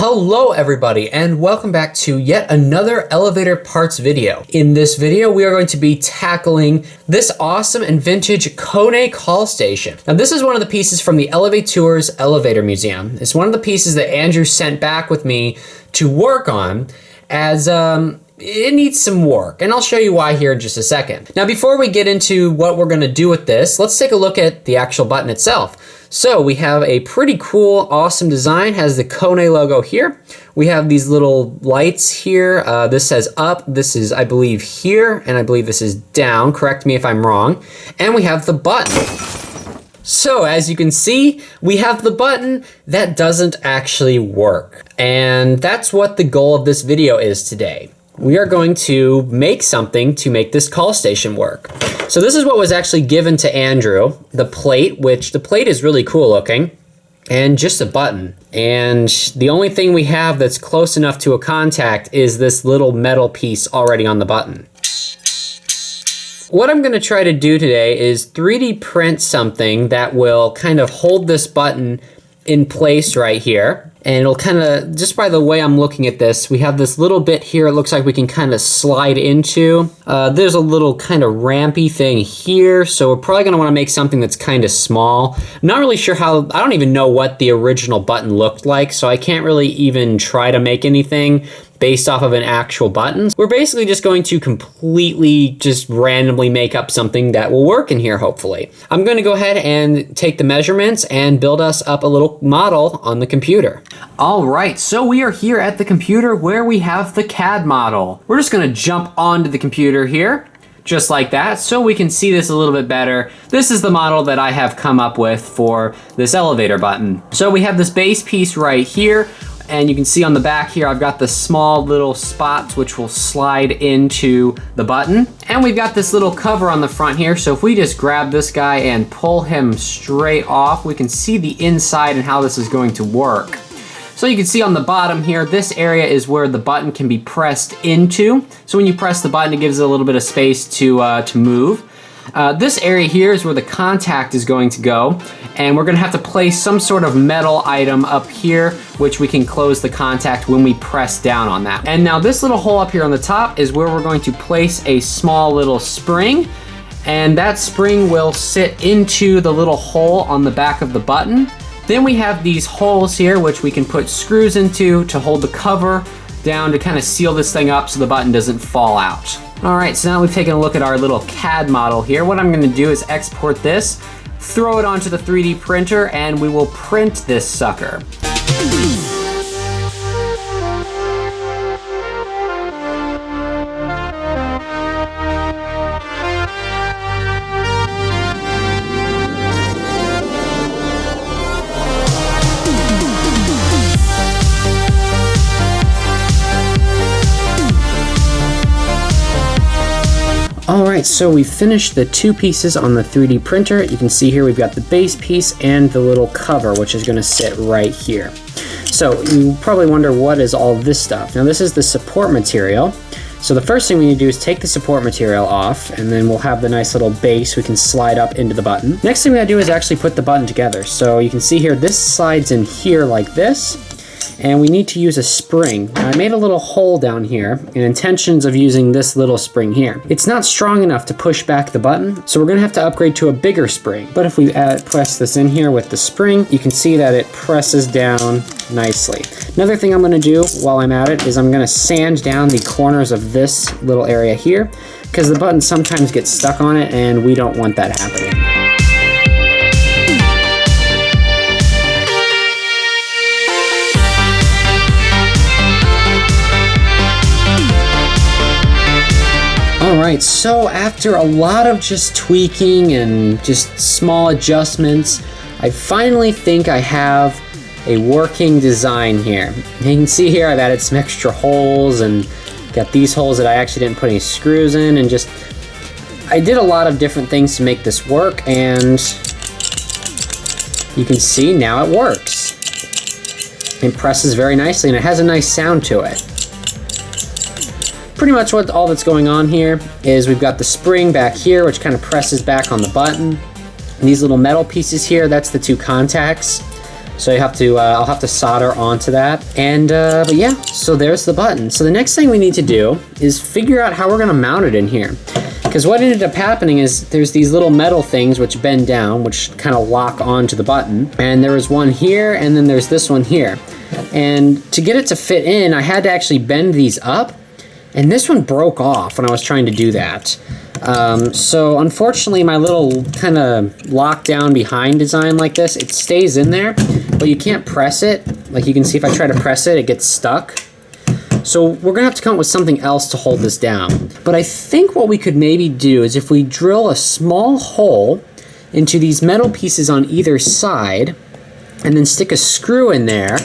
Hello everybody and welcome back to yet another elevator parts video. In this video we are going to be tackling this awesome and vintage Kone call station. Now this is one of the pieces from the ElevaTOURS elevator museum. It's one of the pieces that Andrew sent back with me to work on as it needs some work, and I'll show you why here in just a second. Now before we get into what we're gonna do with this, let's take a look at the actual button itself. So we have a pretty cool, awesome design, has the Kone logo here. We have these little lights here. This says up, this is, I believe, here, and I believe this is down. Correct me if I'm wrong. And we have the button. So as you can see, we have the button that doesn't actually work. And that's what the goal of this video is today. We are going to make something to make this call station work. So this is what was actually given to Andrew, the plate, which the plate is really cool looking, and just a button. And the only thing we have that's close enough to a contact is this little metal piece already on the button. What I'm gonna try to do today is 3D print something that will kind of hold this button in place right here. And it'll kind of, just by the way I'm looking at this, we have this little bit here it looks like we can kind of slide into. There's a little kind of rampy thing here, so we're probably gonna wanna make something that's kind of small. I'm not really sure how, I don't even know what the original button looked like, so I can't really even try to make anything based off of an actual button. We're basically just going to completely just randomly make up something that will work in here, hopefully. I'm gonna go ahead and take the measurements and build us up a little model on the computer. All right, so we are here at the computer where we have the Cad model. We're just gonna jump onto the computer here, just like that, so we can see this a little bit better. This is the model that I have come up with for this elevator button. So we have this base piece right here, and you can see on the back here, I've got the small little spots which will slide into the button. And we've got this little cover on the front here. So if we just grab this guy and pull him straight off, we can see the inside and how this is going to work. So you can see on the bottom here, this area is where the button can be pressed into. So when you press the button, it gives it a little bit of space to move. This area here is where the contact is going to go, and we're gonna have to place some sort of metal item up here, which we can close the contact when we press down on that. And now this little hole up here on the top is where we're going to place a small little spring, and that spring will sit into the little hole on the back of the button. Then we have these holes here, which we can put screws into to hold the cover down to kind of seal this thing up so the button doesn't fall out. All right, so now we've taken a look at our little CAD model here. What I'm gonna do is export this, throw it onto the 3D printer, and we will print this sucker. All right, so we finished the two pieces on the 3D printer. You can see here we've got the base piece and the little cover, which is gonna sit right here. So you probably wonder, what is all this stuff? Now this is the support material. So the first thing we need to do is take the support material off, and then we'll have the nice little base we can slide up into the button. Next thing we gotta do is actually put the button together. So you can see here, this slides in here like this, and we need to use a spring. Now I made a little hole down here in intentions of using this little spring here. It's not strong enough to push back the button, so we're gonna have to upgrade to a bigger spring. But if we press this in here with the spring, you can see that it presses down nicely. Another thing I'm gonna do while I'm at it is I'm gonna sand down the corners of this little area here, because the button sometimes gets stuck on it and we don't want that happening. All right, so after a lot of just tweaking and just small adjustments, I finally think I have a working design here. You can see here I've added some extra holes and got these holes that I actually didn't put any screws in, and just, I did a lot of different things to make this work, and you can see now it works. It presses very nicely and it has a nice sound to it. Pretty much all that's going on here is we've got the spring back here, which kind of presses back on the button. And these little metal pieces here, that's the two contacts. So you have to, I'll have to solder onto that. And, but yeah, so there's the button. So the next thing we need to do is figure out how we're gonna mount it in here. Because what ended up happening is there's these little metal things which bend down, which kind of lock onto the button. And there was one here, and then there's this one here. And to get it to fit in, I had to actually bend these up. And this one broke off when I was trying to do that. So unfortunately, my little kind of lockdown behind design like this, it stays in there, but you can't press it. Like you can see if I try to press it, it gets stuck. So we're gonna have to come up with something else to hold this down. But I think what we could maybe do is if we drill a small hole into these metal pieces on either side and then stick a screw in there,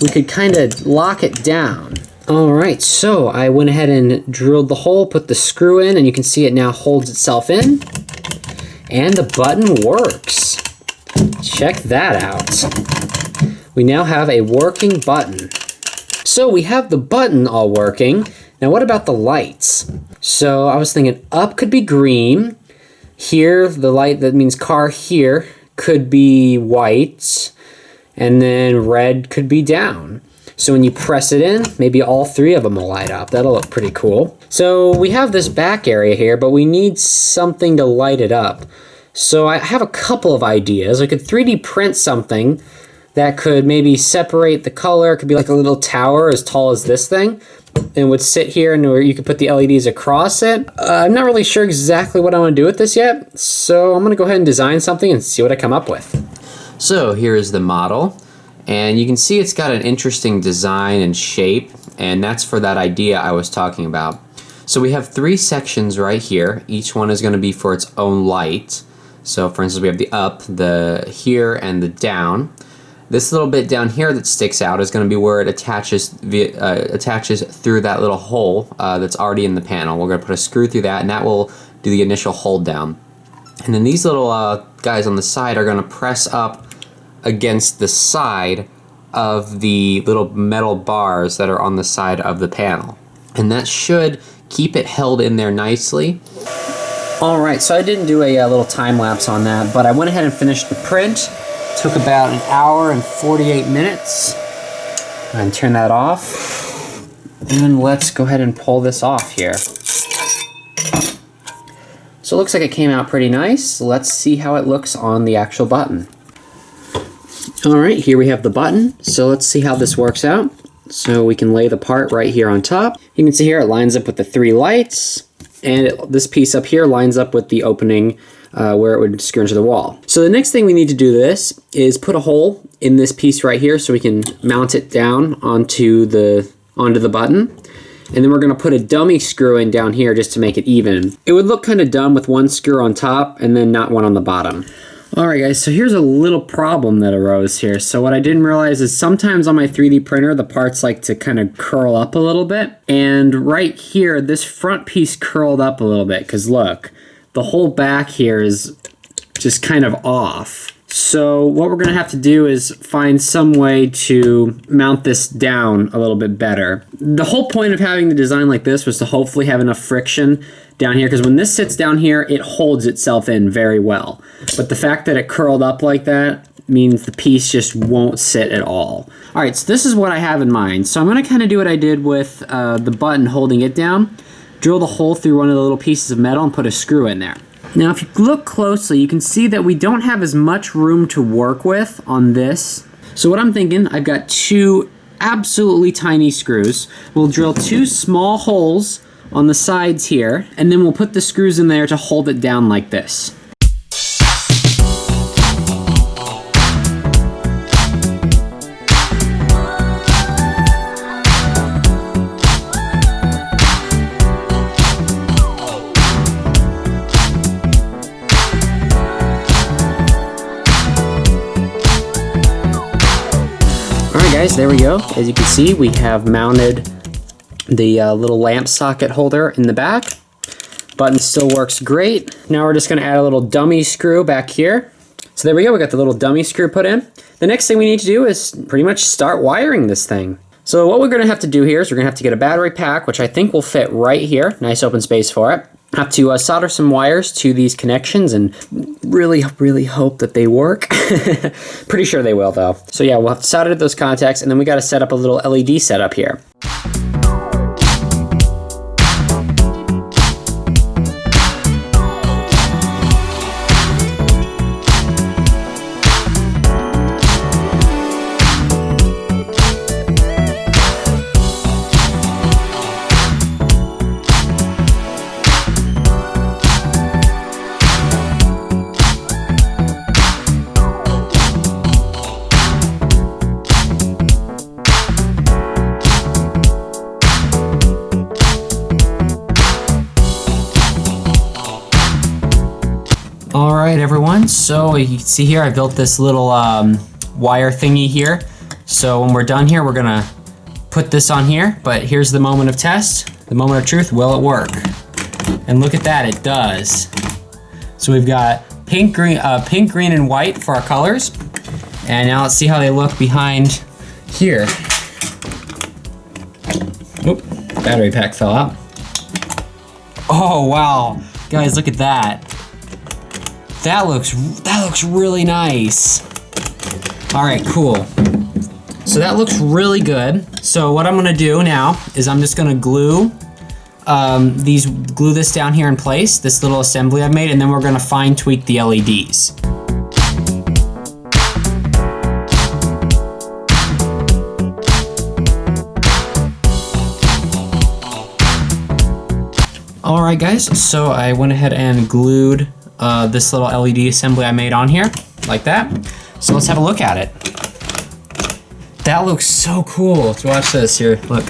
we could kind of lock it down. All right, so I went ahead and drilled the hole, put the screw in, and you can see it now holds itself in. And the button works. Check that out. We now have a working button. So we have the button all working. Now what about the lights? So I was thinking up could be green. Here, the light that means car here could be white. And then red could be down. So when you press it in, maybe all three of them will light up. That'll look pretty cool. So we have this back area here, but we need something to light it up. So I have a couple of ideas. I could 3D print something that could maybe separate the color. It could be like a little tower as tall as this thing. And would sit here and where you could put the LEDs across it. I'm not really sure exactly what I want to do with this yet. So I'm gonna go ahead and design something and see what I come up with. So here is the model. And you can see it's got an interesting design and shape, and that's for that idea I was talking about. So we have three sections right here. Each one is going to be for its own light. So for instance, we have the up, the here, and the down. This little bit down here that sticks out is going to be where it attaches through that little hole that's already in the panel. We're going to put a screw through that, and that will do the initial hold down. And then these little guys on the side are going to press up against the side of the little metal bars that are on the side of the panel. And that should keep it held in there nicely. All right, so I didn't do a little time lapse on that, but I went ahead and finished the print. Took about 1 hour and 48 minutes. And turn that off. And let's go ahead and pull this off here. So it looks like it came out pretty nice. Let's see how it looks on the actual button. All right, here we have the button. So let's see how this works out. So we can lay the part right here on top. You can see here it lines up with the 3 lights, and this piece up here lines up with the opening where it would screw into the wall. So the next thing we need to do this is put a hole in this piece right here so we can mount it down onto the button. And then we're gonna put a dummy screw in down here just to make it even. It would look kind of dumb with one screw on top and then not one on the bottom. All right guys, so here's a little problem that arose here. So what I didn't realize is sometimes on my 3D printer, the parts like to kind of curl up a little bit. And right here, this front piece curled up a little bit because look, the whole back here is just kind of off. So what we're gonna have to do is find some way to mount this down a little bit better. The whole point of having the design like this was to hopefully have enough friction down here, because when this sits down here, it holds itself in very well. But the fact that it curled up like that means the piece just won't sit at all. All right, so this is what I have in mind. So I'm gonna kind of do what I did with the button holding it down, drill the hole through one of the little pieces of metal and put a screw in there. Now, if you look closely, you can see that we don't have as much room to work with on this. So what I'm thinking, I've got 2 absolutely tiny screws. We'll drill 2 small holes on the sides here, and then we'll put the screws in there to hold it down like this. Alright guys, there we go. As you can see, we have mounted the little lamp socket holder in the back. Button still works great. Now we're just gonna add a little dummy screw back here. So there we go, we got the little dummy screw put in. The next thing we need to do is pretty much start wiring this thing. So what we're gonna have to do here is we're gonna have to get a battery pack, which I think will fit right here. Nice open space for it. Have to solder some wires to these connections and really hope that they work. Pretty sure they will though. So yeah, we'll have to solder those contacts, and then we got to set up a little LED setup here. All right, everyone, so you can see here I built this little wire thingy here. So when we're done here, we're gonna put this on here, but here's the moment of test, the moment of truth. Will it work? And look at that, it does. So we've got pink, green, and white for our colors. And now let's see how they look behind here. Oop, battery pack fell out. Oh, wow. Guys, look at that. That looks really nice. All right, cool. So that looks really good. So what I'm gonna do now is I'm just gonna glue this down here in place, this little assembly I've made, and then we're gonna fine tweak the LEDs. All right, guys, so I went ahead and glued this little LED assembly I made on here, like that. So let's have a look at it. That looks so cool. Let's watch this here, look.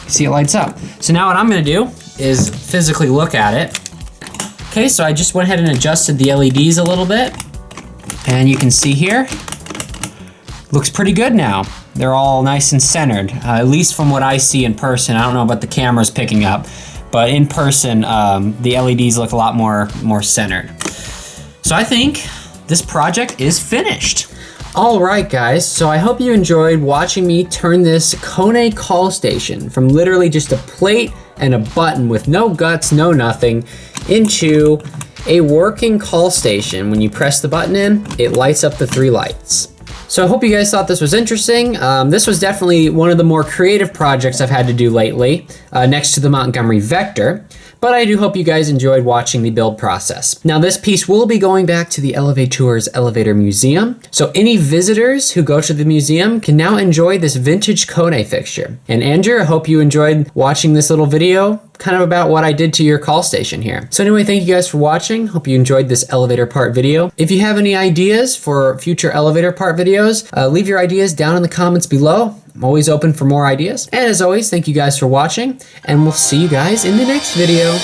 See, it lights up. So now what I'm gonna do is physically look at it. Okay, so I just went ahead and adjusted the LEDs a little bit. And you can see here, looks pretty good now. They're all nice and centered, at least from what I see in person. I don't know about the cameras picking up, but in person, the LEDs look a lot more centered. So I think this project is finished. All right, guys, so I hope you enjoyed watching me turn this Kone call station from literally just a plate and a button with no guts, no nothing, into a working call station. When you press the button in, it lights up the 3 lights. So I hope you guys thought this was interesting. This was definitely one of the more creative projects I've had to do lately, next to the Montgomery Vector. But I do hope you guys enjoyed watching the build process. Now this piece will be going back to the ElevaTOURS Elevator Museum. So any visitors who go to the museum can now enjoy this vintage Kone fixture. And Andrew, I hope you enjoyed watching this little video kind of about what I did to your call station here. So anyway, thank you guys for watching. Hope you enjoyed this elevator part video. If you have any ideas for future elevator part videos, leave your ideas down in the comments below. I'm always open for more ideas. And as always, thank you guys for watching, and we'll see you guys in the next video.